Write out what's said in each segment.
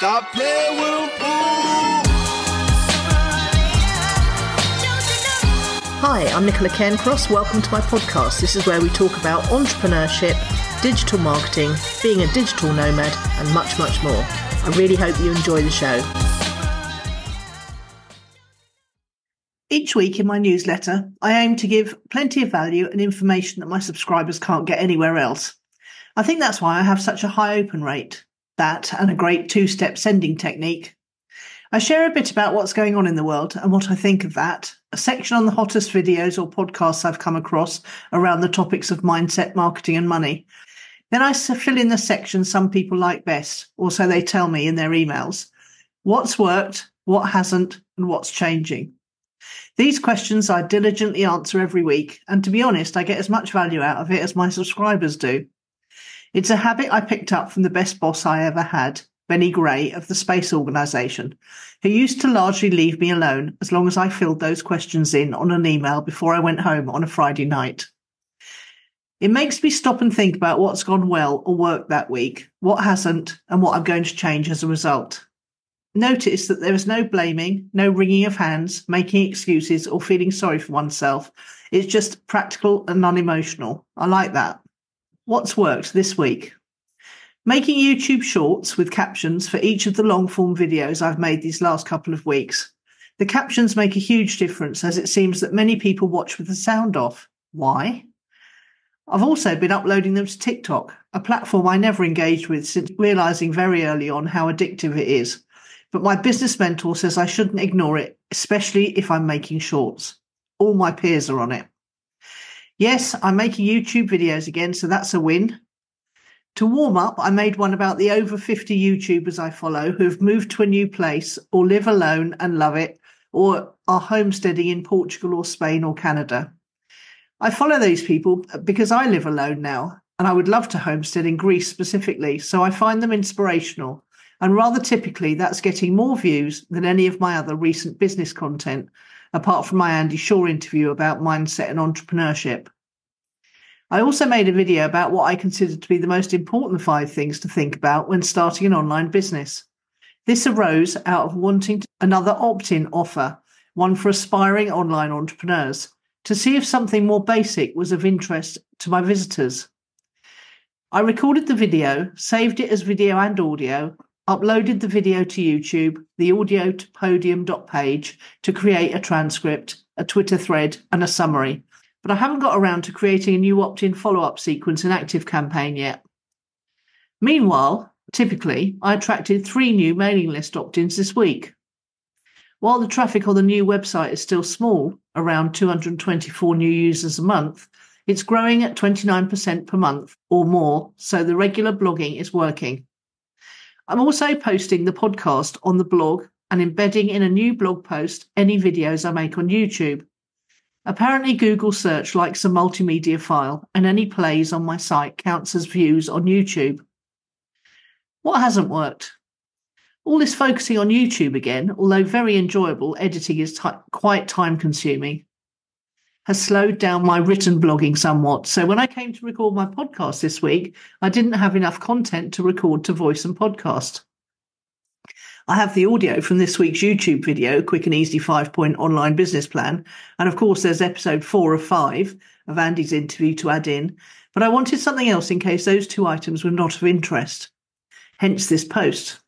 Stop playing with them, ooh. Hi, I'm Nicola Cairncross. Welcome to my podcast. This is where we talk about entrepreneurship, digital marketing, being a digital nomad, and much, much more. I really hope you enjoy the show. Each week in my newsletter, I aim to give plenty of value and information that my subscribers can't get anywhere else. I think that's why I have such a high open rate. That and a great two-step sending technique. I share a bit about what's going on in the world and what I think of that, a section on the hottest videos or podcasts I've come across around the topics of mindset, marketing and money. Then I fill in the section some people like best, or so they tell me in their emails. What's worked, what hasn't, and what's changing. These questions I diligently answer every week, and to be honest, I get as much value out of it as my subscribers do. It's a habit I picked up from the best boss I ever had, Benny Gray of the Space Organisation, who used to largely leave me alone as long as I filled those questions in on an email before I went home on a Friday night. It makes me stop and think about what's gone well or worked that week, what hasn't, and what I'm going to change as a result. Notice that there is no blaming, no wringing of hands, making excuses, or feeling sorry for oneself. It's just practical and unemotional. I like that. What's worked this week? Making YouTube shorts with captions for each of the long-form videos I've made these last couple of weeks. The captions make a huge difference as it seems that many people watch with the sound off. Why? I've also been uploading them to TikTok, a platform I never engaged with since realising very early on how addictive it is. But my business mentor says I shouldn't ignore it, especially if I'm making shorts. All my peers are on it. Yes, I'm making YouTube videos again, so that's a win. To warm up, I made one about the over 50 YouTubers I follow who have moved to a new place or live alone and love it, or are homesteading in Portugal or Spain or Canada. I follow these people because I live alone now, and I would love to homestead in Greece specifically, so I find them inspirational. And rather typically, that's getting more views than any of my other recent business content, apart from my Andy Shaw interview about mindset and entrepreneurship. I also made a video about what I consider to be the most important 5 things to think about when starting an online business. This arose out of wanting another opt-in offer, one for aspiring online entrepreneurs, to see if something more basic was of interest to my visitors. I recorded the video, saved it as video and audio, uploaded the video to YouTube, the audio to podium.page to create a transcript, a Twitter thread, and a summary. But I haven't got around to creating a new opt-in follow-up sequence and active campaign yet. Meanwhile, typically, I attracted 3 new mailing list opt-ins this week. While the traffic on the new website is still small, around 224 new users a month, it's growing at 29% per month or more, so the regular blogging is working. I'm also posting the podcast on the blog and embedding in a new blog post any videos I make on YouTube. Apparently, Google search likes a multimedia file, and any plays on my site counts as views on YouTube. What hasn't worked? All this focusing on YouTube again, although very enjoyable, editing is quite time-consuming, has slowed down my written blogging somewhat. So when I came to record my podcast this week, I didn't have enough content to record to voice and podcast. I have the audio from this week's YouTube video, Quick and Easy 5-Point Online Business Plan. And of course, there's episode 4 of 5 of Andy's interview to add in. But I wanted something else in case those 2 items were not of interest. Hence this post.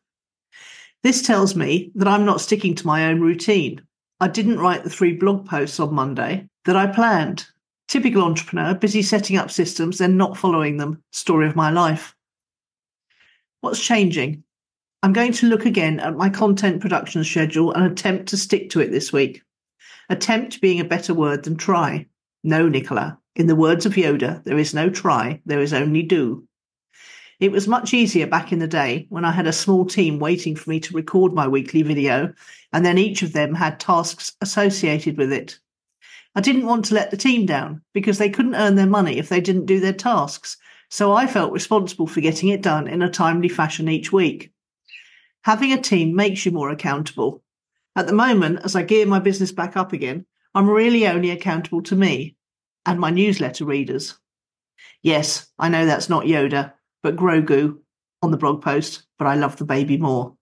This tells me that I'm not sticking to my own routine. I didn't write the 3 blog posts on Monday that I planned. Typical entrepreneur, busy setting up systems, then not following them. Story of my life. What's changing? I'm going to look again at my content production schedule and attempt to stick to it this week. Attempt being a better word than try. No, Nicola. In the words of Yoda, there is no try, there is only do. It was much easier back in the day when I had a small team waiting for me to record my weekly video, and then each of them had tasks associated with it. I didn't want to let the team down because they couldn't earn their money if they didn't do their tasks, so I felt responsible for getting it done in a timely fashion each week. Having a team makes you more accountable. At the moment, as I gear my business back up again, I'm really only accountable to me and my newsletter readers. Yes, I know that's not Yoda, but Grogu on the blog post, but I love the baby more.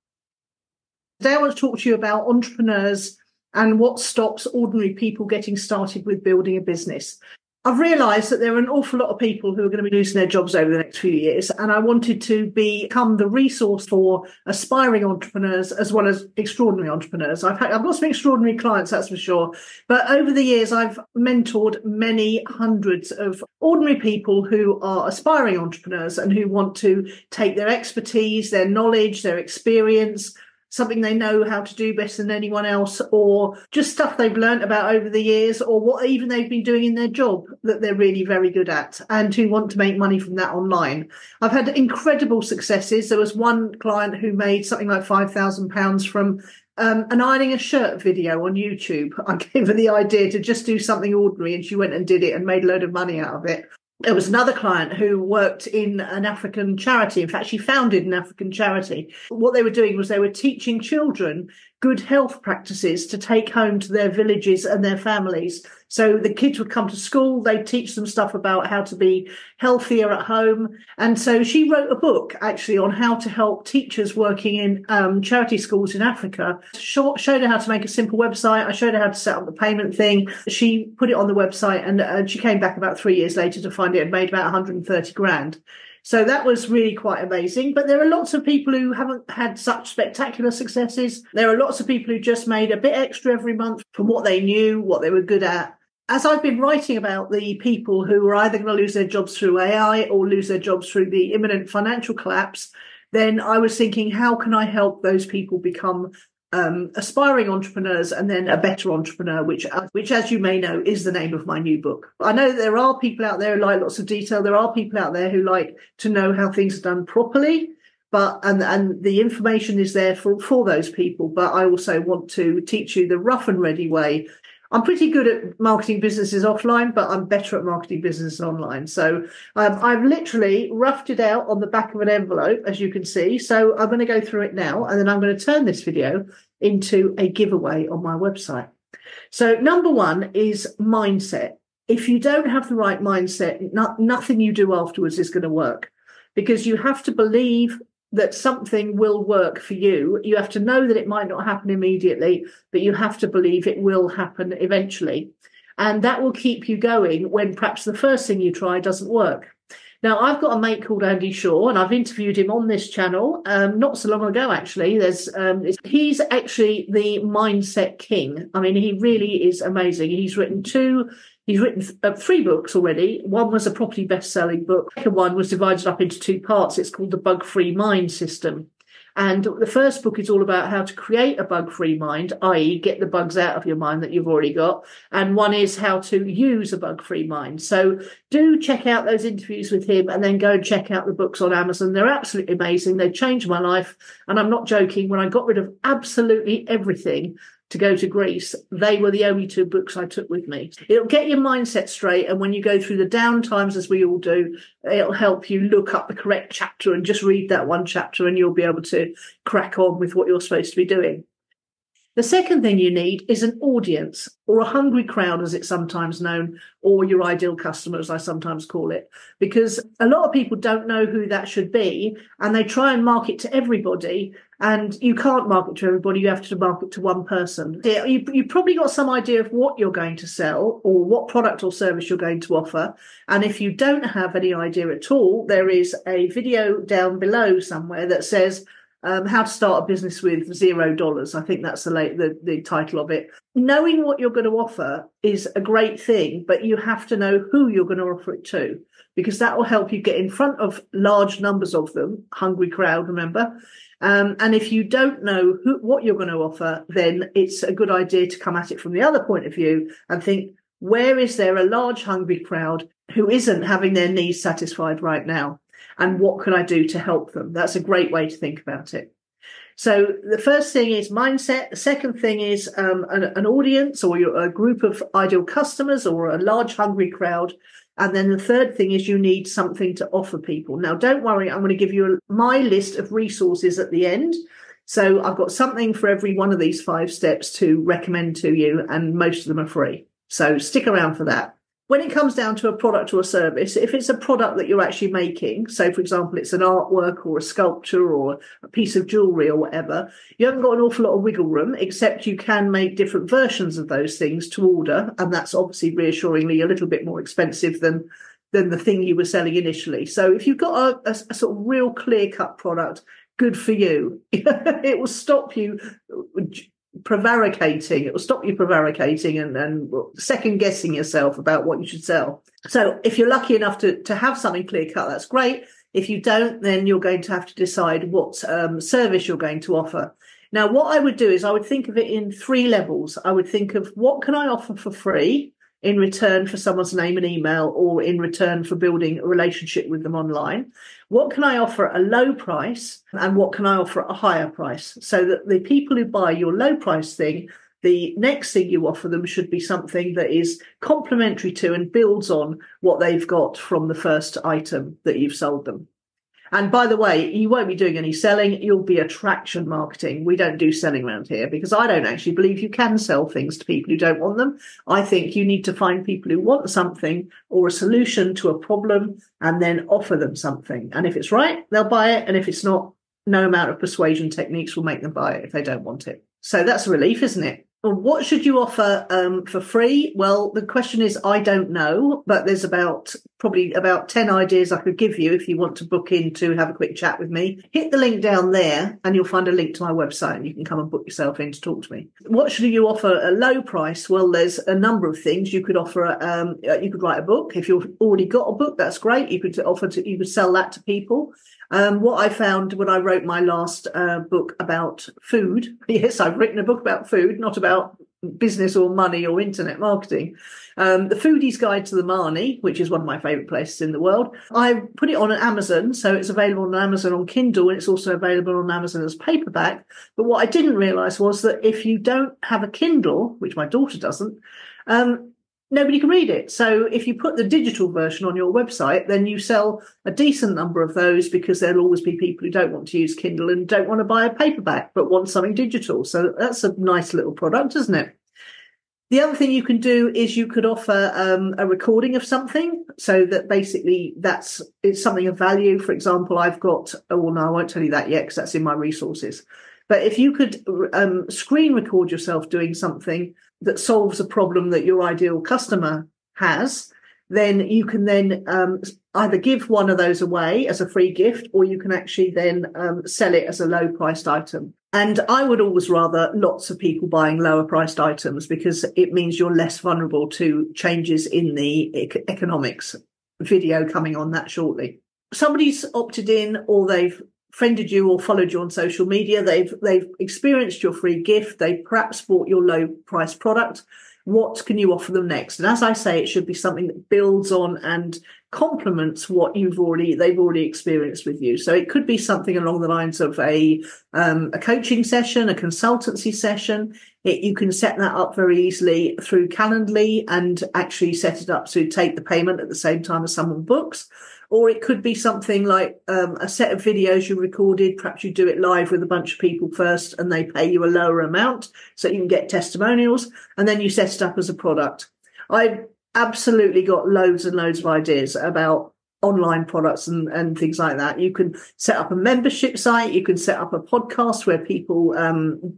Today I want to talk to you about entrepreneurs and what stops ordinary people getting started with building a business. I've realised that there are an awful lot of people who are going to be losing their jobs over the next few years, and I wanted to become the resource for aspiring entrepreneurs as well as extraordinary entrepreneurs. I've got some extraordinary clients, that's for sure, but over the years I've mentored many hundreds of ordinary people who are aspiring entrepreneurs and who want to take their expertise, their knowledge, their experience, something they know how to do better than anyone else, or just stuff they've learned about over the years, or what even they've been doing in their job that they're really very good at, and who want to make money from that online. I've had incredible successes. There was one client who made something like £5,000 from an ironing a shirt video on YouTube. I gave her the idea to just do something ordinary, and she went and did it and made a load of money out of it. There was another client who worked in an African charity. In fact, she founded an African charity. What they were doing was they were teaching children good health practices to take home to their villages and their families. So the kids would come to school, they'd teach them stuff about how to be healthier at home. And so she wrote a book actually on how to help teachers working in charity schools in Africa. Showed her how to make a simple website. I showed her how to set up the payment thing. She put it on the website, and she came back about 3 years later to find it had made about 130 grand. So that was really quite amazing. But there are lots of people who haven't had such spectacular successes. There are lots of people who just made a bit extra every month from what they knew, what they were good at. As I've been writing about the people who are either going to lose their jobs through AI or lose their jobs through the imminent financial collapse, then I was thinking, how can I help those people become aspiring entrepreneurs and then a better entrepreneur, which, as you may know, is the name of my new book. I know that there are people out there who like lots of detail. There are people out there who like to know how things are done properly, but and the information is there for those people. But I also want to teach you the rough and ready way. I'm pretty good at marketing businesses offline, but I'm better at marketing businesses online. So I've literally roughed it out on the back of an envelope, as you can see. So I'm going to go through it now, and then I'm going to turn this video into a giveaway on my website. So number one is mindset. If you don't have the right mindset, nothing you do afterwards is going to work, because you have to believe that something will work for you. You have to know that it might not happen immediately, but you have to believe it will happen eventually. And that will keep you going when perhaps the first thing you try doesn't work. Now, I've got a mate called Andy Shaw, and I've interviewed him on this channel not so long ago, actually. He's actually the mindset king. I mean, he really is amazing. He's written 3 books already. One was a property best-selling book. The second one was divided up into 2 parts. It's called The Bug-Free Mind System. And the first book is all about how to create a bug-free mind, i.e. get the bugs out of your mind that you've already got. And one is how to use a bug-free mind. So do check out those interviews with him, and then go and check out the books on Amazon. They're absolutely amazing. They changed my life. And I'm not joking. When I got rid of absolutely everything to go to Greece, they were the only 2 books I took with me. It'll get your mindset straight, and when you go through the down times, as we all do, it'll help you look up the correct chapter and just read that one chapter, and you'll be able to crack on with what you're supposed to be doing. The second thing you need is an audience, or a hungry crowd, as it's sometimes known, or your ideal customer, as I sometimes call it, because a lot of people don't know who that should be, and they try and market to everybody, and you can't market to everybody. You have to market to one person. You've probably got some idea of what you're going to sell or what product or service you're going to offer. And if you don't have any idea at all, there is a video down below somewhere that says, how to start a business with $0. I think that's the title of it. Knowing what you're going to offer is a great thing, but you have to know who you're going to offer it to, because that will help you get in front of large numbers of them. Hungry crowd, remember? And if you don't know what you're going to offer, then it's a good idea to come at it from the other point of view and think, where is there a large hungry crowd who isn't having their needs satisfied right now? And what can I do to help them? That's a great way to think about it. So the first thing is mindset. The second thing is an audience, or a group of ideal customers, or a large hungry crowd. And then the third thing is you need something to offer people. Now, don't worry, I'm going to give you my list of resources at the end. So I've got something for every one of these 5 steps to recommend to you, and most of them are free. So stick around for that. when it comes down to a product or a service, if it's a product that you're actually making, so for example, it's an artwork or a sculpture or a piece of jewelry or whatever, you haven't got an awful lot of wiggle room, except you can make different versions of those things to order. And that's obviously reassuringly a little bit more expensive than the thing you were selling initially. So if you've got a sort of real clear-cut product, good for you. It will stop you prevaricating. It will stop you prevaricating and second guessing yourself about what you should sell. So if you're lucky enough to have something clear cut, that's great. If you don't, then you're going to have to decide what service you're going to offer. Now, what I would do is I would think of it in 3 levels. I would think of what can I offer for free in return for someone's name and email, or in return for building a relationship with them online. What can I offer at a low price, and what can I offer at a higher price? So that the people who buy your low price thing, the next thing you offer them should be something that is complementary to and builds on what they've got from the first item that you've sold them. And by the way, you won't be doing any selling. You'll be attraction marketing. We don't do selling around here, because I don't actually believe you can sell things to people who don't want them. I think you need to find people who want something or a solution to a problem and then offer them something. And if it's right, they'll buy it. And if it's not, no amount of persuasion techniques will make them buy it if they don't want it. So that's a relief, isn't it? Well, what should you offer for free? Well, the question is, I don't know, but there's probably about 10 ideas I could give you if you want to book in to have a quick chat with me. Hit the link down there and you'll find a link to my website and you can come and book yourself in to talk to me. What should you offer at a low price? Well, there's a number of things. You could offer, you could write a book. If you've already got a book, that's great. You could sell that to people. What I found when I wrote my last book about food, yes, I've written a book about food, not about business or money or internet marketing. The Foodie's Guide to the Marnie, which is one of my favourite places in the world. I put it on Amazon, so it's available on Amazon on Kindle, and it's also available on Amazon as paperback. But what I didn't realise was that if you don't have a Kindle, which my daughter doesn't, nobody can read it. So if you put the digital version on your website, then you sell a decent number of those, because there'll always be people who don't want to use Kindle and don't want to buy a paperback but want something digital. So that's a nice little product, isn't it? The other thing you can do is you could offer a recording of something, so that basically it's something of value. For example, I've got, oh, no, I won't tell you that yet because that's in my resources. But if you could screen record yourself doing something that solves a problem that your ideal customer has, then you can then either give one of those away as a free gift, or you can actually then sell it as a low priced item. And I would always rather lots of people buying lower priced items, because it means you're less vulnerable to changes in the economics. Video coming on that shortly. Somebody's opted in, or they've friended you or followed you on social media. They've experienced your free gift. They've perhaps bought your low price product. What can you offer them next? And as I say, it should be something that builds on and complements what they've already experienced with you. So it could be something along the lines of a coaching session, a consultancy session. You can set that up very easily through Calendly and actually set it up to take the payment at the same time as someone books. Or it could be something like a set of videos you recorded. Perhaps you do it live with a bunch of people first and they pay you a lower amount so you can get testimonials, and then you set it up as a product. I've absolutely got loads and loads of ideas about online products and things like that. You can set up a membership site. You can set up a podcast where people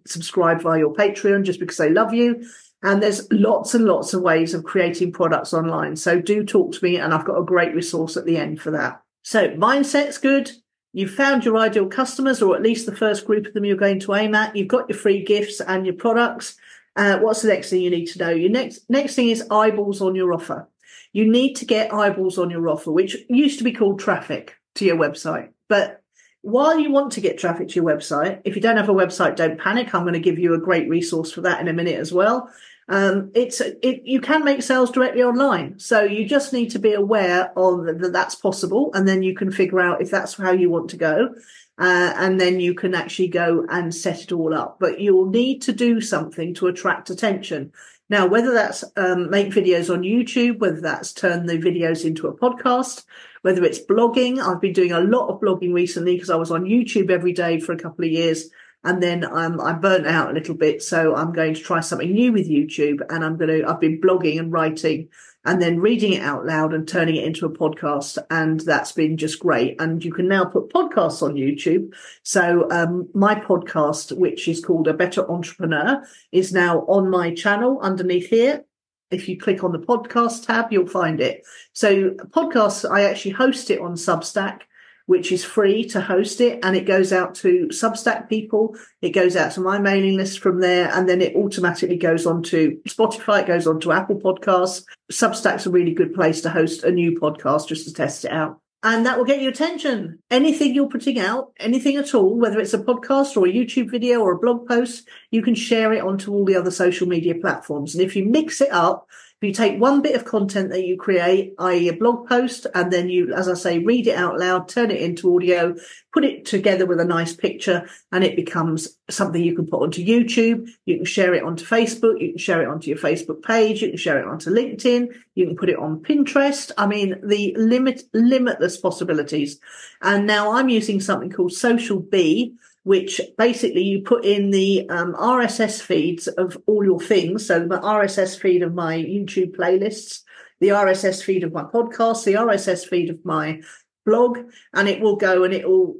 subscribe via your Patreon just because they love you. And there's lots and lots of ways of creating products online. So do talk to me, and I've got a great resource at the end for that. So mindset's good. You've found your ideal customers, or at least the first group of them you're going to aim at. You've got your free gifts and your products. What's the next thing you need to know? Your next thing is eyeballs on your offer. You need to get eyeballs on your offer, which used to be called traffic to your website. But while you want to get traffic to your website, if you don't have a website, don't panic. I'm going to give you a great resource for that in a minute as well. You can make sales directly online. So you just need to be aware of that that's possible. And then you can figure out if that's how you want to go. And then you can actually go and set it all up. But you'll need to do something to attract attention. Now, whether that's make videos on YouTube, whether that's turn the videos into a podcast, whether it's blogging. I've been doing a lot of blogging recently because I was on YouTube every day for a couple of years. And then I burnt out a little bit, so I'm going to try something new with YouTube. And I've been blogging and writing and then reading it out loud and turning it into a podcast. And that's been just great. And you can now put podcasts on YouTube. So my podcast, which is called A Better Entrepreneur, is now on my channel underneath here. If you click on the podcast tab, you'll find it. So podcasts, I actually host it on Substack, which is free to host it, and it goes out to Substack people. It goes out to my mailing list from there, and then it automatically goes on to Spotify. It goes on to Apple Podcasts. Substack's a really good place to host a new podcast just to test it out. And that will get your attention. Anything you're putting out, anything at all, whether it's a podcast or a YouTube video or a blog post, you can share it onto all the other social media platforms. And if you mix it up, if you take one bit of content that you create, i.e. a blog post, and then you, as I say, read it out loud, turn it into audio, put it together with a nice picture, and it becomes something you can put onto YouTube. You can share it onto Facebook. You can share it onto your Facebook page. You can share it onto LinkedIn. You can put it on Pinterest. I mean, the limitless possibilities. And now I'm using something called Social Bee, which basically you put in the RSS feeds of all your things. So the RSS feed of my YouTube playlists, the RSS feed of my podcast, the RSS feed of my blog, and it will go and it will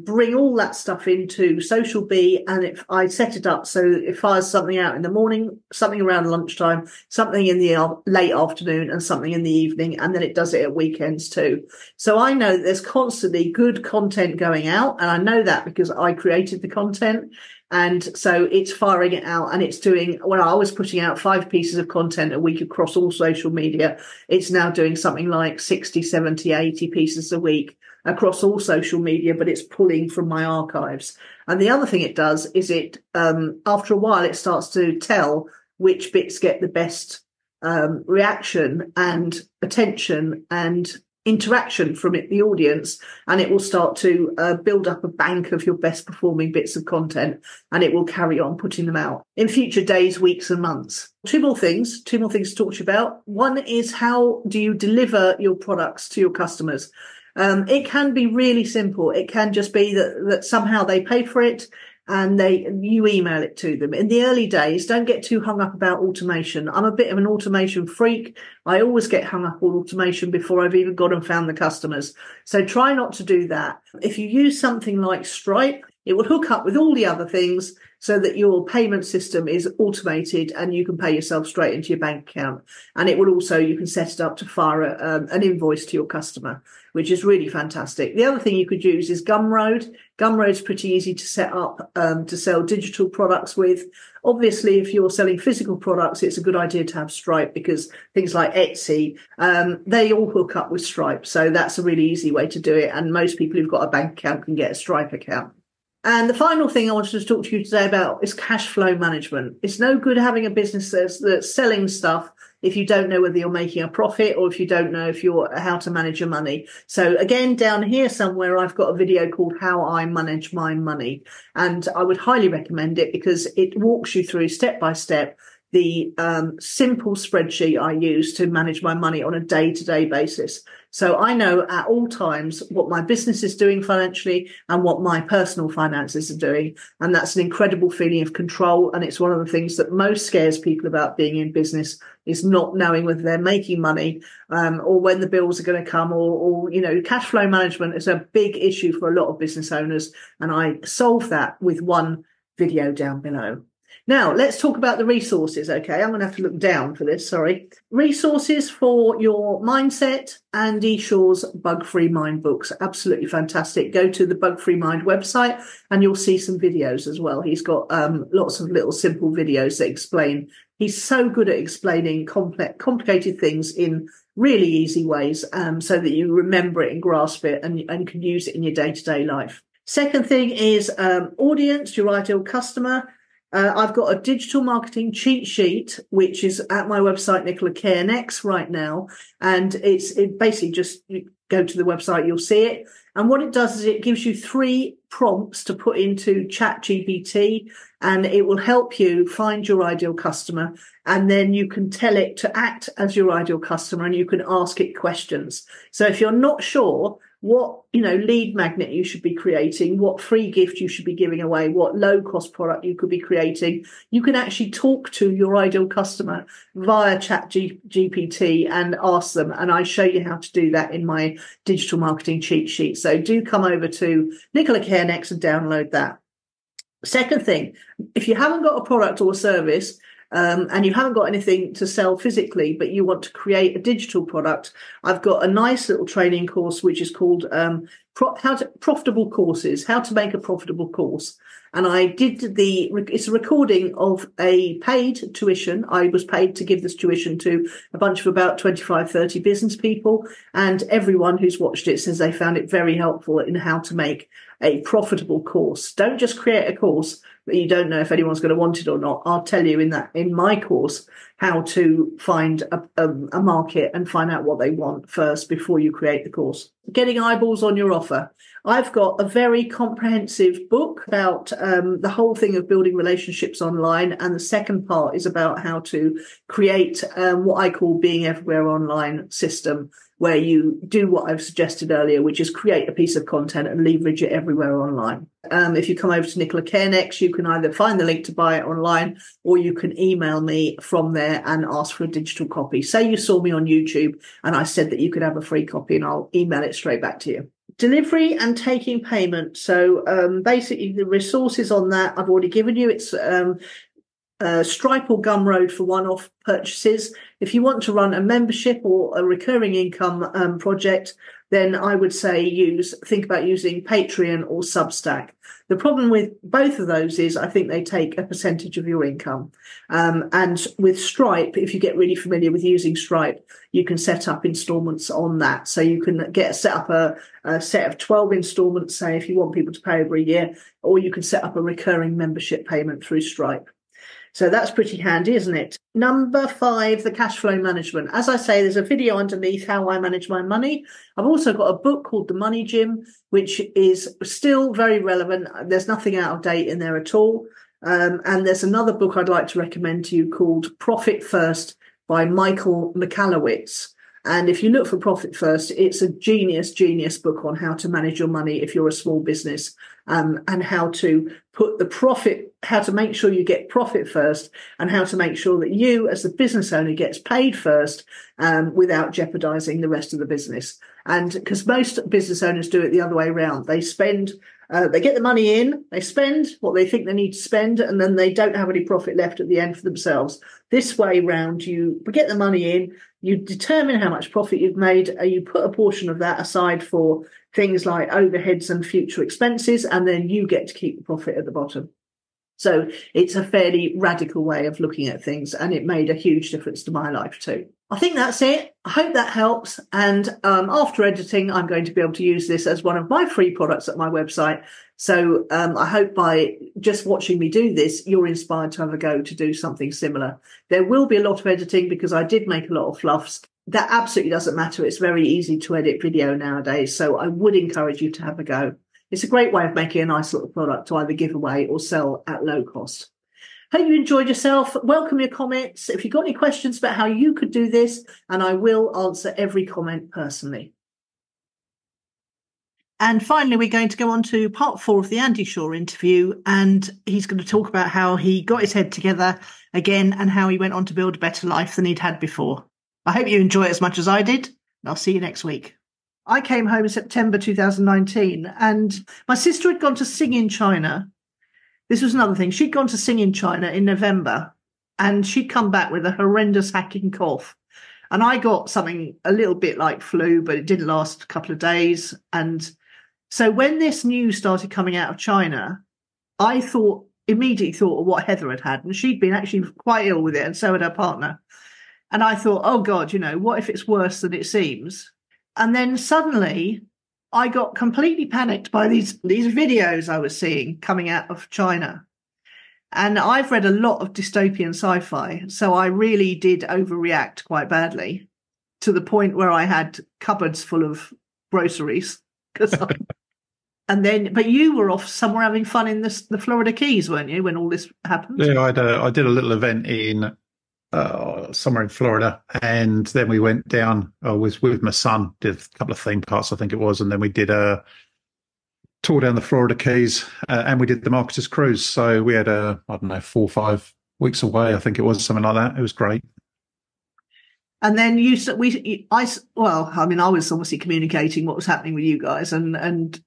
bring all that stuff into Social Bee. And if I set it up so it fires something out in the morning, something around lunchtime, something in the late afternoon, and something in the evening, and then it does it at weekends too. So I know that there's constantly good content going out, and I know that because I created the content. And so it's firing it out, and it's doing, when I was putting out 5 pieces of content a week across all social media, it's now doing something like 60, 70, 80 pieces a week across all social media, but it's pulling from my archives. And the other thing it does is it, after a while, it starts to tell which bits get the best reaction and attention and interaction from it, the audience, and it will start to build up a bank of your best performing bits of content, and it will carry on putting them out in future days, weeks and months. Two more things to talk to you about. One is, how do you deliver your products to your customers? It can be really simple. It can just be that somehow they pay for it and you email it to them. In the early days, don't get too hung up about automation. I'm a bit of an automation freak. I always get hung up on automation before I've even gone and found the customers. So try not to do that. If you use something like Stripe, it will hook up with all the other things so that your payment system is automated and you can pay yourself straight into your bank account. And it will also, you can set it up to fire an invoice to your customer, which is really fantastic. The other thing you could use is Gumroad. Gumroad's pretty easy to set up to sell digital products with. Obviously, if you're selling physical products, it's a good idea to have Stripe, because things like Etsy, they all hook up with Stripe. So that's a really easy way to do it. And most people who've got a bank account can get a Stripe account. And the final thing I wanted to talk to you today about is cash flow management. It's no good having a business that's selling stuff if you don't know whether you're making a profit, or if you don't know how to manage your money. So again, down here somewhere, I've got a video called How I Manage My Money. And I would highly recommend it, because it walks you through step by step the simple spreadsheet I use to manage my money on a day-to-day basis. So I know at all times what my business is doing financially and what my personal finances are doing. And that's an incredible feeling of control. And it's one of the things that most scares people about being in business, is not knowing whether they're making money or when the bills are going to come, or cash flow management is a big issue for a lot of business owners. And I solve that with one video down below. Now, let's talk about the resources, okay? I'm going to have to look down for this, sorry. Resources for your mindset. Andy Shaw's Bug-Free Mind books, absolutely fantastic. Go to the Bug-Free Mind website and you'll see some videos as well. He's got lots of little simple videos that explain. He's so good at explaining complicated things in really easy ways, so that you remember it and grasp it and can use it in your day-to-day life. Second thing is audience, your ideal customer. I've got a digital marketing cheat sheet, which is at my website, Nicola Cairncross, right now. And it basically just, you go to the website, you'll see it. And what it does is it gives you 3 prompts to put into ChatGPT, and it will help you find your ideal customer. And then you can tell it to act as your ideal customer, and you can ask it questions. So if you're not sure what, lead magnet you should be creating, what free gift you should be giving away, what low cost product you could be creating. You can actually talk to your ideal customer via GPT and ask them. And I show you how to do that in my digital marketing cheat sheet. So do come over to Nicola Cairncross and download that. Second thing, if you haven't got a product or a service, and you haven't got anything to sell physically, but you want to create a digital product, I've got a nice little training course which is called Profitable Courses, how to make a profitable course. And I did it's a recording of a paid tuition. I was paid to give this tuition to a bunch of about 25, 30 business people. And everyone who's watched it says they found it very helpful in how to make a profitable course. Don't just create a course that you don't know if anyone's going to want it or not. I'll tell you in my course how to find a market and find out what they want first before you create the course. Getting eyeballs on your offer. I've got a very comprehensive book about the whole thing of building relationships online. And the second part is about how to create what I call being everywhere online system, where you do what I've suggested earlier, which is create a piece of content and leverage it everywhere online. If you come over to Nicola Cairncross, you can either find the link to buy it online, or you can email me from there and ask for a digital copy. Say you saw me on YouTube and I said that you could have a free copy, and I'll email it straight back to you. Delivery and taking payment. So basically the resources on that I've already given you. It's Stripe or Gumroad for one-off purchases. If you want to run a membership or a recurring income project, then I would say think about using Patreon or Substack. The problem with both of those is I think they take a percentage of your income. And with Stripe, if you get really familiar with using Stripe, you can set up installments on that. So you can set up a set of 12 installments, say, if you want people to pay over a year, or you can set up a recurring membership payment through Stripe. So that's pretty handy, isn't it? Number 5, the cash flow management. As I say, there's a video underneath how I manage my money. I've also got a book called The Money Gym, which is still very relevant. There's nothing out of date in there at all. And there's another book I'd like to recommend to you called Profit First by Michael Michalowicz. And if you look for Profit First, it's a genius book on how to manage your money if you're a small business, and how to put the profit, how to make sure you get profit first, and how to make sure that you as the business owner gets paid first, without jeopardizing the rest of the business. And because most business owners do it the other way around, they get the money in, they spend what they think they need to spend, and then they don't have any profit left at the end for themselves. This way round, you get the money in, you determine how much profit you've made, and you put a portion of that aside for things like overheads and future expenses, and then you get to keep the profit at the bottom. So it's a fairly radical way of looking at things, and it made a huge difference to my life too. I think that's it. I hope that helps. And after editing, I'm going to be able to use this as one of my free products at my website. So I hope by just watching me do this, you're inspired to have a go to do something similar. There will be a lot of editing because I did make a lot of fluffs. That absolutely doesn't matter. It's very easy to edit video nowadays. So I would encourage you to have a go. It's a great way of making a nice little product to either give away or sell at low cost. Hope you enjoyed yourself. Welcome your comments. If you've got any questions about how you could do this, and I will answer every comment personally. And finally, we're going to go on to part 4 of the Andy Shaw interview, and he's going to talk about how he got his head together again and how he went on to build a better life than he'd had before. I hope you enjoy it as much as I did, and I'll see you next week. I came home in September 2019, and my sister had gone to sing in China. This was another thing. She'd gone to sing in China in November, and she'd come back with a horrendous hacking cough. And I got something a little bit like flu, but it didn't last a couple of days. And so when this news started coming out of China, I immediately thought of what Heather had had. And she'd been actually quite ill with it, and so had her partner. And I thought, oh, God, what if it's worse than it seems? And then suddenly I got completely panicked by these videos I was seeing coming out of China. And I've read a lot of dystopian sci-fi, so I really did overreact quite badly, to the point where I had cupboards full of groceries. But you were off somewhere having fun in the Florida Keys, weren't you, when all this happened? Yeah, I did a little event in somewhere in Florida, and then we went down. I was with my son, did a couple of theme parks, I think it was, and then we did a tour down the Florida Keys, and we did the Marcus cruise. So we had I don't know, 4 or 5 weeks away, I think it was, something like that. It was great. And then well, I mean, I was obviously communicating what was happening with you guys, and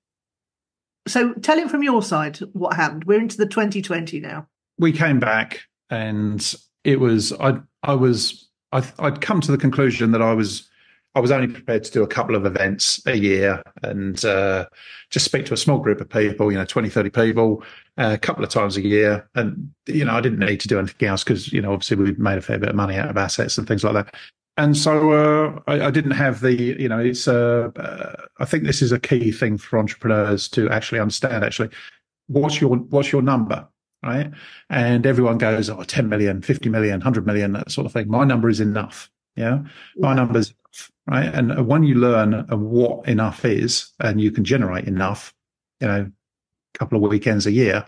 so tell it from your side what happened. We're into the 2020 now. We came back, and it was I'd come to the conclusion that I was only prepared to do a couple of events a year and just speak to a small group of people, 20, 30 people, a couple of times a year. And, I didn't need to do anything else because, obviously we've made a fair bit of money out of assets and things like that. And so I didn't have the, it's, I think this is a key thing for entrepreneurs to actually understand, what's your number, right? And everyone goes, 10 million, 50 million, 100 million, that sort of thing. My number is enough. Yeah. My number's enough, right? And when you learn what enough is and you can generate enough, a couple of weekends a year,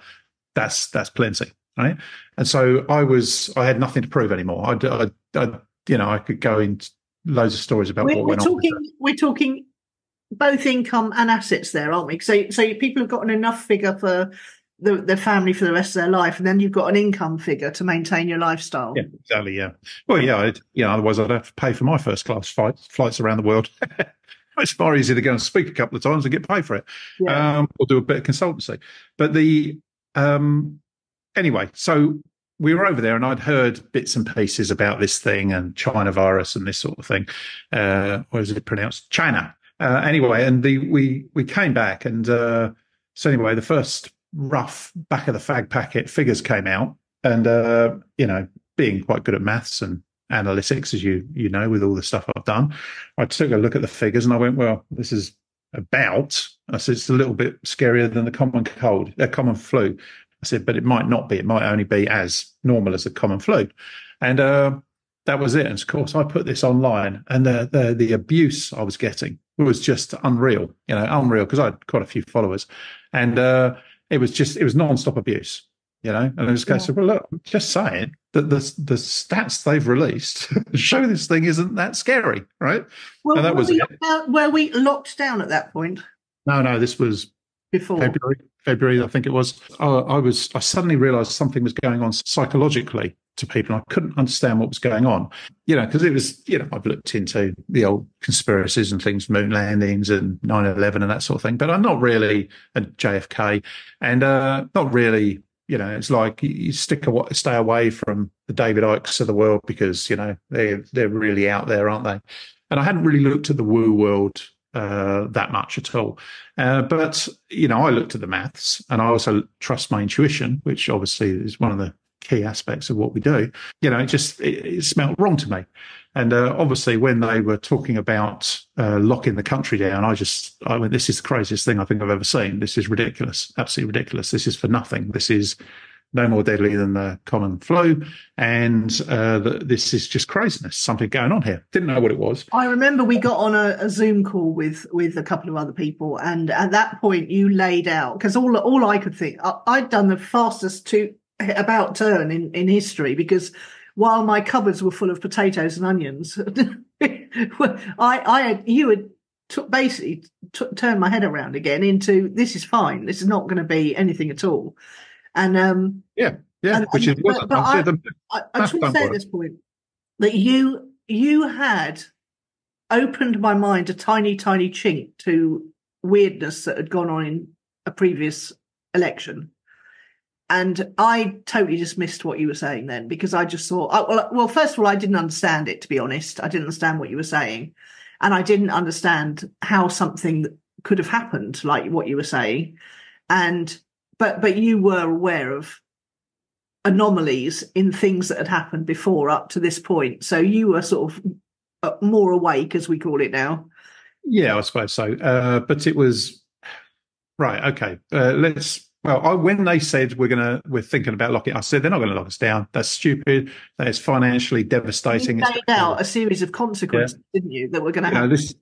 that's plenty, right? And so I had nothing to prove anymore. I could go into loads of stories about what went on. We're talking both income and assets there, aren't we? So people have got an enough figure for their family for the rest of their life, and then you've got an income figure to maintain your lifestyle. Yeah, exactly. Yeah. Well, yeah. Otherwise, I'd have to pay for my first class flights around the world. It's far easier to go and speak a couple of times and get paid for it, or do a bit of consultancy. But anyway, so we were over there, and I'd heard bits and pieces about this thing and China virus and this sort of thing. What is it pronounced? China. Anyway, and we came back, and so anyway, the first rough back of the fag packet figures came out, and being quite good at maths and analytics, as you know, with all the stuff I've done, I took a look at the figures and I went, well, this is I said, it's a little bit scarier than the common flu. I said, but it might not be. It might only be as normal as the common flu. And that was it. And of course, I put this online, and the abuse I was getting was just unreal, unreal, because I had quite a few followers. And it was non-stop abuse, and I just said, well, look, I'm just saying that the stats they've released show this thing isn't that scary, right? Well, and that was it. Were we locked down at that point? No, this was before February, I think it was. I suddenly realised something was going on psychologically to people. I couldn't understand what was going on, because it was, I've looked into the old conspiracies and things, moon landings and 9/11 and that sort of thing, but I'm not really a JFK, and not really, it's like you stay away from the David Ickes of the world, because, they're really out there, aren't they? And I hadn't really looked at the woo world that much at all. But, I looked at the maths, and I also trust my intuition, which obviously is one of the key aspects of what we do. It smelt wrong to me. And obviously when they were talking about locking the country down, I went, this is the craziest thing I think I've ever seen. This is ridiculous, absolutely ridiculous. This is for nothing. This is no more deadly than the common flu. And this is just craziness, something going on here. Didn't know what it was. I remember we got on a Zoom call with a couple of other people. And at that point you laid out, because all I could think, I'd done the fastest about turn in history, because while my cupboards were full of potatoes and onions, you had basically turned my head around again into, this is fine. This is not going to be anything at all. And I just want to say at this point that you had opened my mind a tiny, tiny chink to weirdness that had gone on in a previous election. And I totally dismissed what you were saying then, because I just thought, well, first of all, I didn't understand it, to be honest. I didn't understand what you were saying. And I didn't understand how something could have happened, like what you were saying. But you were aware of anomalies in things that had happened before up to this point. So you were sort of more awake, as we call it now. Yeah, I suppose so. But it was, right, okay, when they said we're thinking about locking, I said they're not going to lock us down. That's stupid. That is financially devastating. You laid out a series of consequences, didn't you, that were going to happen? This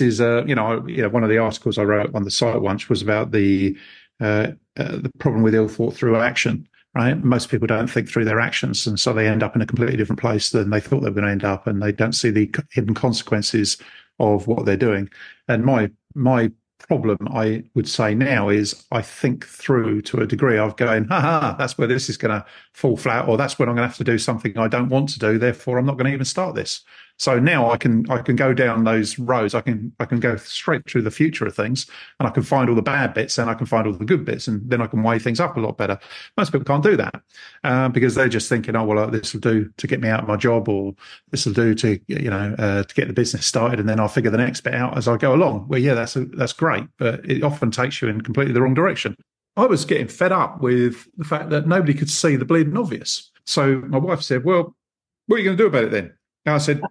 is one of the articles I wrote on the site once was about the problem with ill thought through action. right? Most people don't think through their actions, and so they end up in a completely different place than they thought they were going to end up, and they don't see the hidden consequences of what they're doing. And my problem, I would say now, is I think through to a degree of going, that's where this is going to fall flat, or that's when I'm going to have to do something I don't want to do. Therefore, I'm not going to even start this. So now I can go down those roads. I can go straight through the future of things, and I can find all the bad bits, and I can find all the good bits, and then I can weigh things up a lot better. Most people can't do that because they're just thinking, oh well, this will do to get me out of my job, or this will do to to get the business started, and then I'll figure the next bit out as I go along. Well, yeah, that's great, but it often takes you in completely the wrong direction. I was getting fed up with the fact that nobody could see the bleeding obvious. So my wife said, "Well, what are you going to do about it then?" And I said,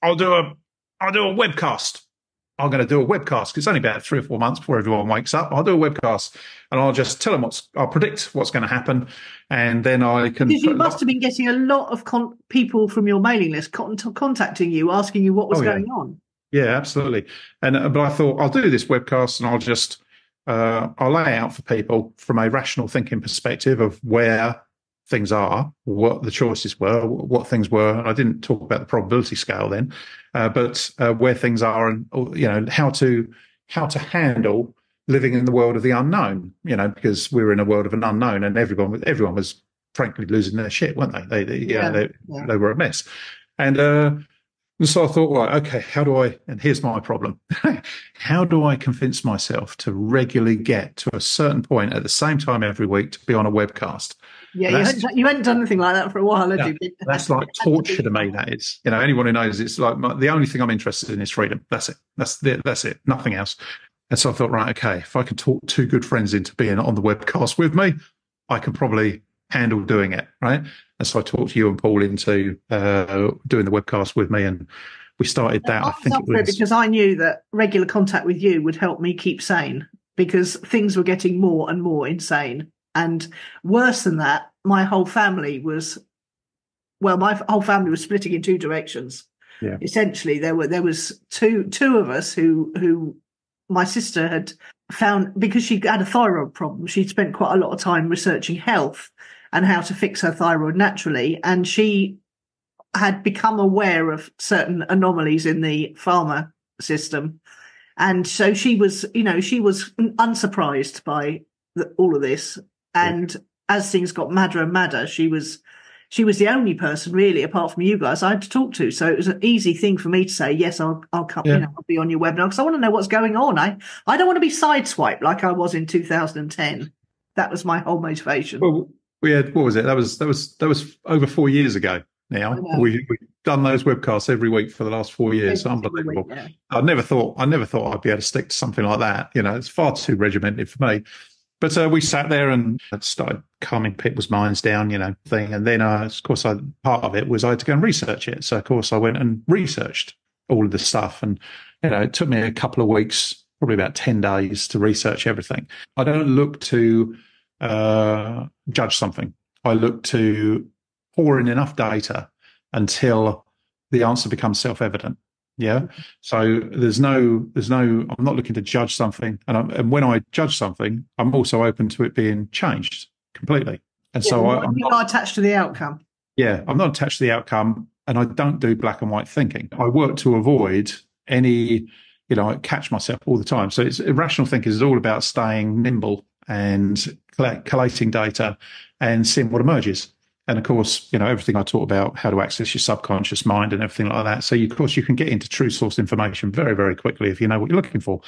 I'll do a webcast. I'm going to do a webcast because it's only about 3 or 4 months before everyone wakes up. I'll do a webcast and I'll just tell them I'll predict what's going to happen. And then I can. Because you must have been getting a lot of people from your mailing list contacting you, asking you what was going on. Yeah, absolutely. But I thought I'll do this webcast and I'll just, I'll lay out for people from a rational thinking perspective of where things are, what the choices were, what things were. And I didn't talk about the probability scale then, but where things are, and how to handle living in the world of the unknown. Because we were in a world of an unknown, and everyone was frankly losing their shit, weren't they? They were a mess, and so I thought, right, okay, how do I? And here's my problem: how do I convince myself to regularly get to a certain point at the same time every week to be on a webcast? Yeah, you hadn't done anything like that for a while, had you? That's like torture to me. That is, anyone who knows, it's like the only thing I'm interested in is freedom. That's it. That's it. Nothing else. And so I thought, right, okay, if I can talk two good friends into being on the webcast with me, I can probably handle doing it, right? And so I talked to you and Paul into doing the webcast with me, and we started that. I think it was because I knew that regular contact with you would help me keep sane, because things were getting more and more insane. And worse than that, my whole family was splitting in two directions. Yeah. Essentially, there was two of us who my sister had found, because she had a thyroid problem. She'd spent quite a lot of time researching health and how to fix her thyroid naturally, and she had become aware of certain anomalies in the pharma system, and so she was unsurprised by all of this. And as things got madder and madder, she was the only person really, apart from you guys, I had to talk to. So it was an easy thing for me to say, yes, I'll come, I'll be on your webinar, because I want to know what's going on. I don't want to be sideswiped like I was in 2010. That was my whole motivation. Well, we had, what was it? That was over 4 years ago now. We've done those webcasts every week for the last 4 years. Unbelievable. Week, yeah. I never thought I'd be able to stick to something like that. It's far too regimented for me. But we sat there and started calming people's minds down, thing. And then, of course, part of it was I had to go and research it. So, of course, I went and researched all of this stuff. And, it took me a couple of weeks, probably about 10 days to research everything. I don't look to judge something. I look to pour in enough data until the answer becomes self-evident. Yeah. So there's no, I'm not looking to judge something. And when I judge something, I'm also open to it being changed completely. And so I'm not attached to the outcome. Yeah. I'm not attached to the outcome, and I don't do black and white thinking. I work to avoid any, I catch myself all the time. So it's irrational thinking is all about staying nimble and collating data and seeing what emerges. And of course, everything I talk about, how to access your subconscious mind and everything like that. So, of course, you can get into true source information very, very quickly if you know what you're looking for.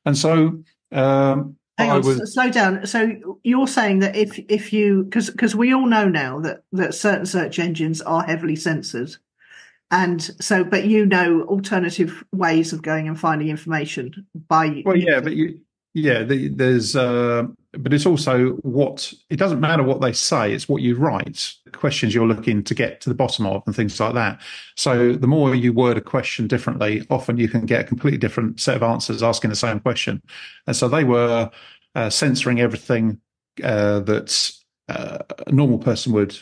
And so, hang on, slow down. So you're saying that if you, because we all know now that certain search engines are heavily censored, and so, but alternative ways of going and finding information by. Well, yeah, but there's. But it's also it doesn't matter what they say, it's what you write, questions you're looking to get to the bottom of and things like that. So the more you word a question differently, often you can get a completely different set of answers asking the same question. And so they were censoring everything that a normal person would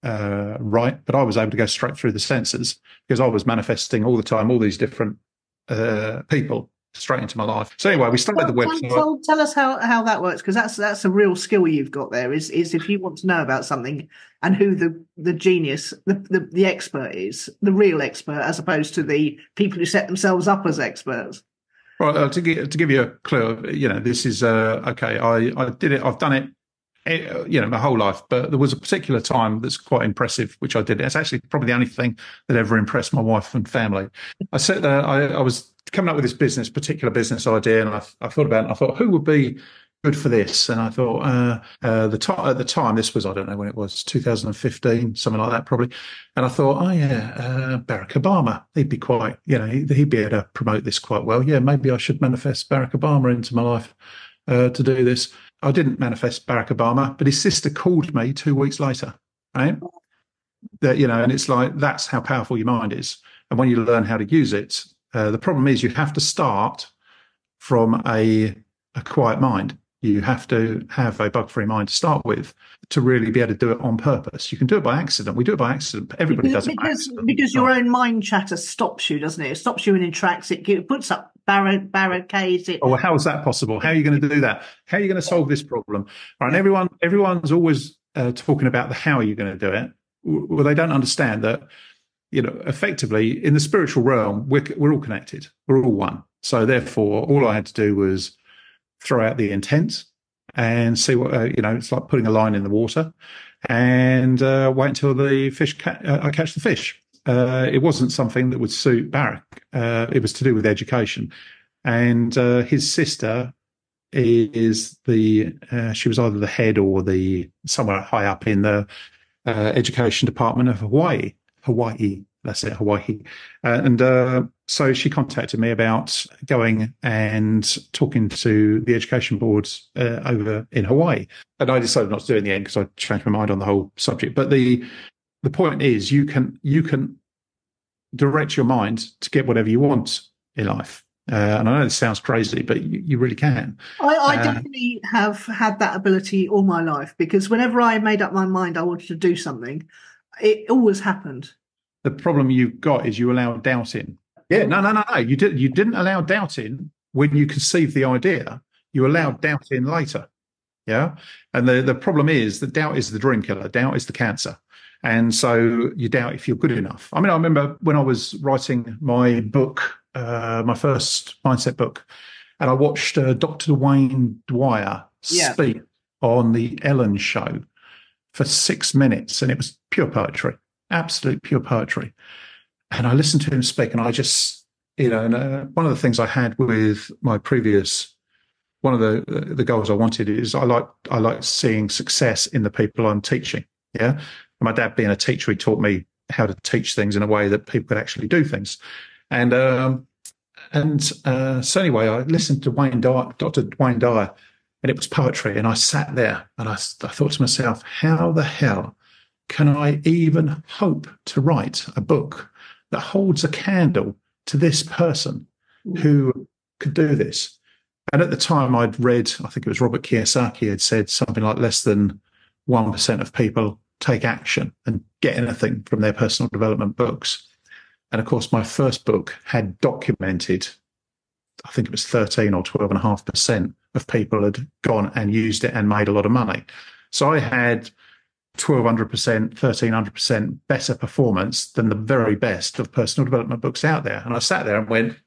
write, but I was able to go straight through the censors because I was manifesting all the time, all these different people straight into my life. So anyway, we started the website. Tell us how that works, because that's a real skill you've got there. Is if you want to know about something and who the genius, the expert is, the real expert, as opposed to the people who set themselves up as experts. Well, to give you a clue, this is okay. I did it. I've done it. My whole life, but there was a particular time that's quite impressive, which I did. It's actually probably the only thing that ever impressed my wife and family. I sat there, I was coming up with this particular business idea, and I thought about it, and I thought, who would be good for this? And I thought, at the time, this was, I don't know when it was, 2015, something like that, probably. And I thought, Barack Obama, he'd be quite, he'd be able to promote this quite well. Yeah, maybe I should manifest Barack Obama into my life to do this. I didn't manifest Barack Obama, but his sister called me 2 weeks later, right? And it's like, that's how powerful your mind is. And when you learn how to use it, the problem is you have to start from a quiet mind. You have to have a bug-free mind to start with to really be able to do it on purpose. You can do it by accident. We do it by accident. Everybody does it by accident. Because your own mind chatter stops you, doesn't it? It stops you in your tracks. It puts up barricades. Well, how is that possible? How are you going to do that? How are you going to solve this problem? Right, and everyone's always talking about the how you're going to do it. Well, they don't understand that, effectively in the spiritual realm, we're all connected. We're all one. So therefore, all I had to do was throw out the intent and see what, it's like putting a line in the water and wait until the fish, I catch the fish. It wasn't something that would suit Barack. It was to do with education. And his sister is she was either the head or somewhere high up in the education department of Hawaii. That's it, Hawaii. So she contacted me about going and talking to the education boards over in Hawaii. And I decided not to do it in the end because I changed my mind on the whole subject. But the point is you can direct your mind to get whatever you want in life. And I know this sounds crazy, but you really can. I definitely have had that ability all my life, because whenever I made up my mind I wanted to do something, it always happened. The problem you've got is you allow doubt in. Yeah, no. You didn't allow doubt in when you conceived the idea. You allowed doubt in later. Yeah. And the problem is that doubt is the dream killer. Doubt is the cancer. And so you doubt if you're good enough. I mean, I remember when I was writing my book, my first mindset book, and I watched Dr. Wayne Dwyer speak on the Ellen show for 6 minutes, and it was pure poetry. Absolute pure poetry. And I listened to him speak, and I just, one of the things I had with my previous, one of the goals I wanted is I like seeing success in the people I'm teaching. Yeah. And my dad being a teacher, he taught me how to teach things in a way that people could actually do things. And so anyway, I listened to Dr. Wayne Dyer, and it was poetry. And I sat there and I thought to myself, how the hell can I even hope to write a book that holds a candle to this person who could do this? And at the time I'd read, I think it was Robert Kiyosaki had said something like less than 1% of people take action and get anything from their personal development books. And of course, my first book had documented, I think it was 13 or 12.5% of people had gone and used it and made a lot of money. So I had 1,200%, 1,300% better performance than the very best of personal development books out there. And I sat there and went,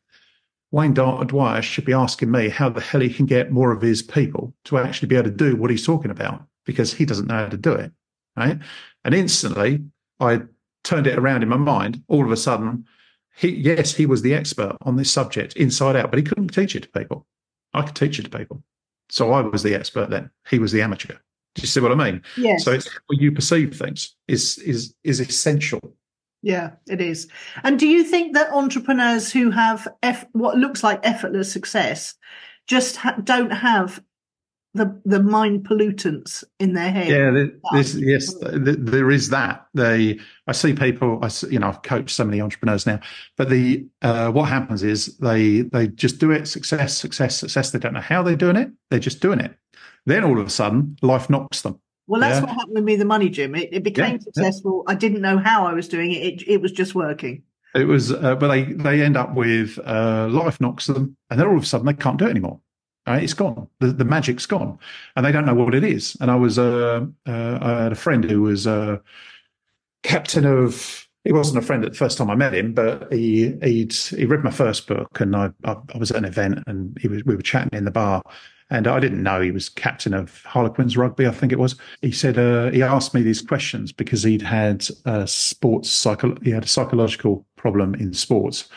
Wayne Dwyer should be asking me how the hell he can get more of his people to actually be able to do what he's talking about, because he doesn't know how to do it, right? And instantly, I turned it around in my mind. All of a sudden, he was the expert on this subject inside out, but he couldn't teach it to people. I could teach it to people. So I was the expert then. He was the amateur. Do you see what I mean? Yes. So it's how you perceive things is essential. Yeah, it is. And do you think that entrepreneurs who have what looks like effortless success just don't have the mind pollutants in their head? Yeah, there is that. I see people. I've coached so many entrepreneurs now, but what happens is they just do it. Success. They don't know how they're doing it. They're just doing it. Then all of a sudden, life knocks them. Well, that's what happened with me, the money, Jim. It became successful. I didn't know how I was doing it. It was just working. It was, but they end up with life knocks them, and then all of a sudden they can't do it anymore. Right? It's gone. The magic's gone, and they don't know what it is. And I had a friend who was captain of. He wasn't a friend at the first time I met him, but he read my first book, and I was at an event, and we were chatting in the bar, and I didn't know he was captain of Harlequins rugby, I think it was. He said he asked me these questions because he'd had a psychological problem in sports,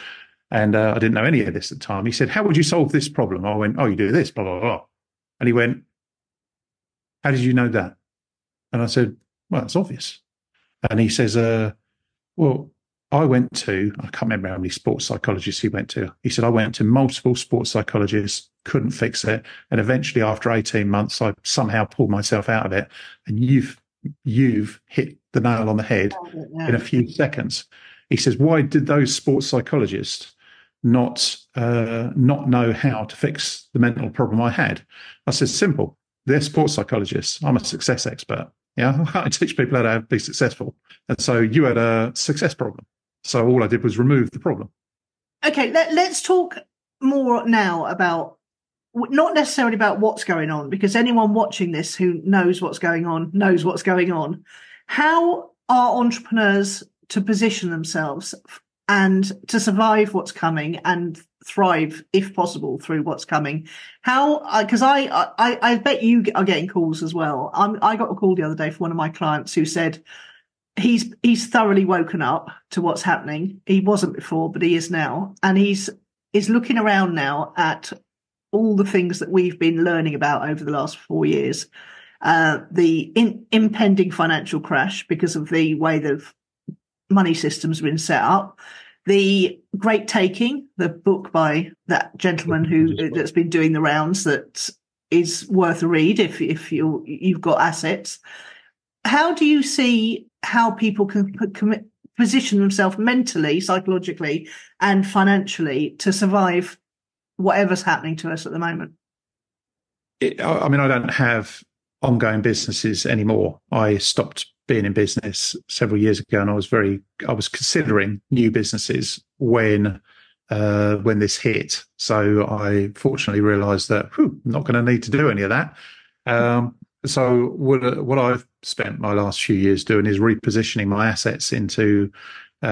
and I didn't know any of this at the time. He said, "How would you solve this problem?" I went, "Oh, you do this, blah blah blah," and he went, "How did you know that?" And I said, "Well, it's obvious." And he says, well, I can't remember how many sports psychologists he went to. He said, I went to multiple sports psychologists, couldn't fix it. And eventually, after 18 months, I somehow pulled myself out of it. And you've hit the nail on the head in a few seconds. He says, why did those sports psychologists not know how to fix the mental problem I had? I said, simple. They're sports psychologists. I'm a success expert. Yeah, I teach people how to be successful. And so you had a success problem. So all I did was remove the problem. Okay, let's talk more now about, not necessarily about what's going on, because anyone watching this who knows what's going on knows what's going on. How are entrepreneurs to position themselves and to survive what's coming and thrive, if possible, through what's coming? How? Because I bet you are getting calls as well. I got a call the other day from one of my clients who said he's thoroughly woken up to what's happening. He wasn't before, but he is now, and he's looking around now at all the things that we've been learning about over the last 4 years. The impending financial crash because of the way the money system's been set up. The Great Taking, the book by that gentleman that's been doing the rounds, that is worth a read if you've got assets. How do you see how people can position themselves mentally, psychologically, and financially to survive whatever's happening to us at the moment? I don't have ongoing businesses anymore. I stopped being in business several years ago, and I was considering new businesses when this hit. So I fortunately realised that I'm not going to need to do any of that. So what I've spent my last few years doing is repositioning my assets into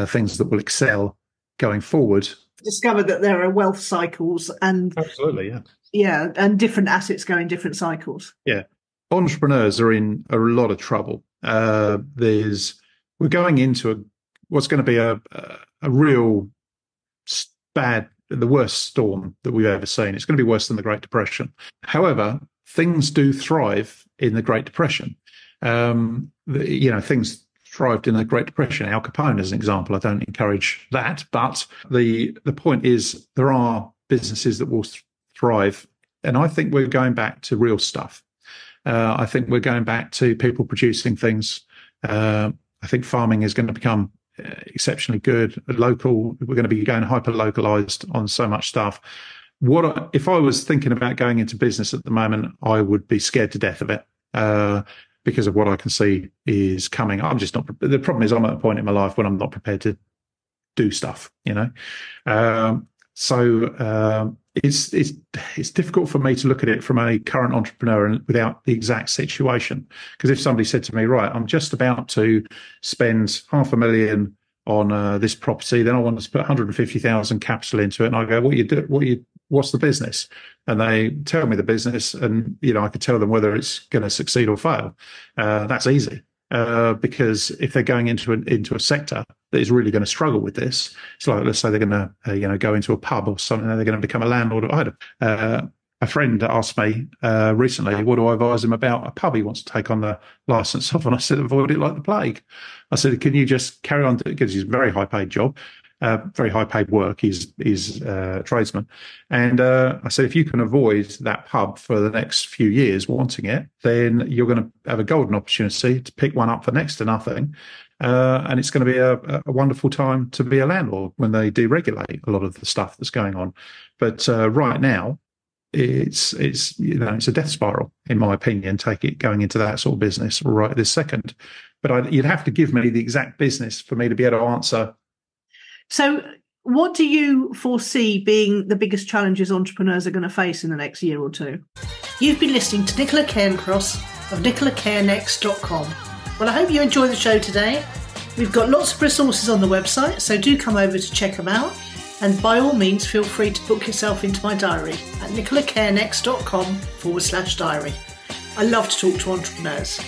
things that will excel going forward. Discovered that there are wealth cycles, and absolutely, and different assets go in different cycles. Yeah, entrepreneurs are in a lot of trouble. We're going into what's going to be a real bad, the worst storm that we've ever seen. It's going to be worse than the Great Depression. However, things do thrive in the Great Depression. Things thrived in the Great Depression. Al Capone, as an example. I don't encourage that, but the point is there are businesses that will thrive, and I think we're going back to real stuff. I think we're going back to people producing things. I think farming is going to become exceptionally good, local. We're going to be going hyper localized on so much stuff. If I was thinking about going into business at the moment, I would be scared to death of it because of what I can see is coming. I'm just not. The problem is I'm at a point in my life when I'm not prepared to do stuff. It's difficult for me to look at it from a current entrepreneur and without the exact situation. Because if somebody said to me, right, I'm just about to spend $500,000 on this property, then I want to put 150,000 capital into it, and I go, what's the business? And they tell me the business, and I could tell them whether it's going to succeed or fail. That's easy. Because if they're going into a sector that is really going to struggle with this, it's like, let's say they're going to go into a pub or something, and they're going to become a landlord. A friend asked me recently, what do I advise him about a pub he wants to take on the license of? And I said, avoid it like the plague. I said, can you just carry on, because it's a very high paid job. Very high paid work. He's a tradesman. And I said, if you can avoid that pub for the next few years wanting it, then you're going to have a golden opportunity to pick one up for next to nothing. And it's going to be a wonderful time to be a landlord when they deregulate a lot of the stuff that's going on. But right now, it's a death spiral, in my opinion, going into that sort of business right this second. But you'd have to give me the exact business for me to be able to answer. So what do you foresee being the biggest challenges entrepreneurs are going to face in the next year or two? You've been listening to Nicola Cairncross of nicolacairnext.com. Well, I hope you enjoyed the show today. We've got lots of resources on the website, so do come over to check them out. And by all means, feel free to book yourself into my diary at nicolacairnext.com/diary. I love to talk to entrepreneurs.